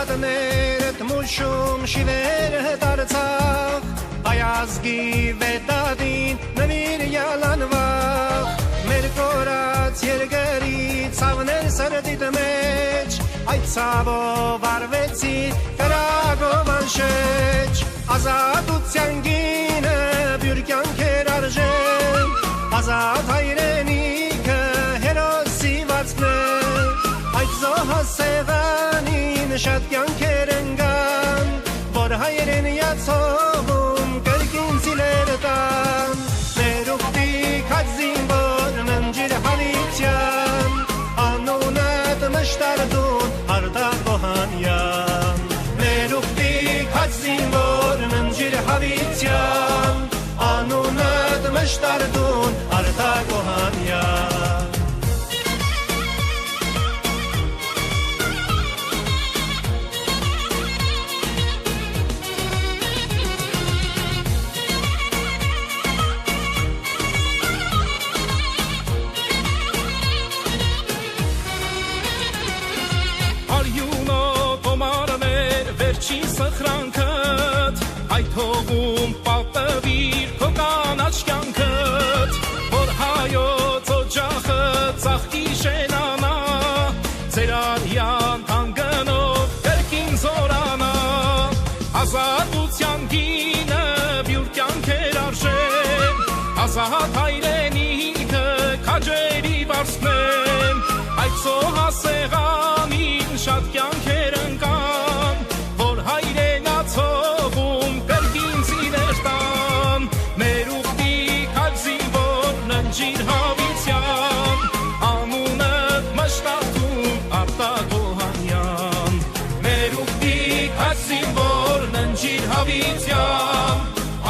Ադներդ մուշում շիվերը դարձավ Այազգի վետադին նվիր յալանվավ Մեր կորած երգերի ցավներ սրտիդ մեջ Այդ ցավով արվեցի կրագով անշեջ Ազատության գինը բյուր կյանքեր արժեն Ազատ հայրենիքը հերոսի վարձներ Այդ զոհասեղանին շատ կյանքեր ընկան Որ հայրենիացողում կրկին ծիլեր տան Մեր ուխտի քաջ զինվորն ընջիր հավիտյան Անունդ մշտարդուն Արտակ Օհանյան Մեր ուխտի քաջ զինվորն ընջիր հավիտյան Անունդ մշտարդուն Արտակ Օհանյան Չի սխրանքըտ, այդ հողում պատվիր քո կանաչ կյանքըտ, որ հայոց օջախը ծաղկի շենանա, ձեր արյան հանգնով կրկին զորանա, ազատության գինը բյուր կյանքեր արժեն, ազատ հայրենիքը քաջերի վարձնեն, այդ զոհասեղանին շատ կյանքեր ընկան, հայրենացողում կրկին ծիլեր տան Մեր ուխտի քաջ զինվորն ընջիր հավիտյան Անունդ մշտարդուն Արտակ Օհանյան Մեր ուխտի քաջ զինվորն ընջիր հավիտյան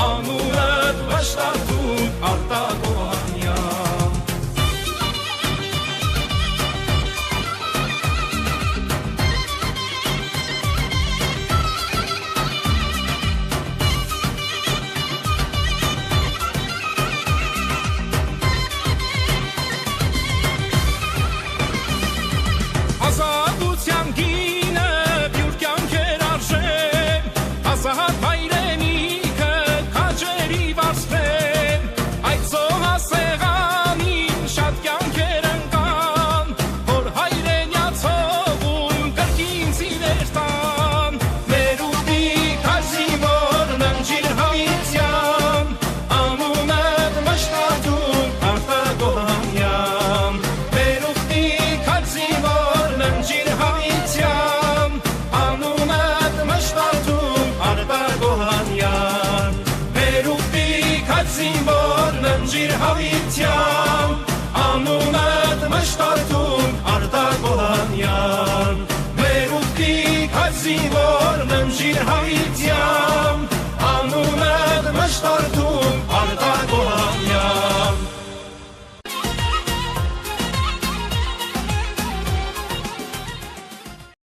Անունդ մշտարդուն Արտակ Օհանյան Ազատության գինը բյուր կյանքեր արժեն Ազատ հայրենիքը քաջերի վարձնեն Այդ զոհասեղանին շատ կյանքեր ընկան Որ հայրենիացողում կրկին ծիլեր տան Մեր ուխտի քաջ զինվորն ընջիր հավիտյան Անունդ մշտարդուն Արտակ Օհանյան Մեր ուխտի քաջ զինվորն ընջիր հավիտյան Անունդ մշտարդուն Արտակ Օհանյան Մեր ուխտի քաջ զինվորն ընջիր հավիտյան Անունդ մշտարդուն Արտակ Օհանյան Մեր ուխտի քաջ զինվորն ընջիր հավիտյան Անունդ մշտարդուն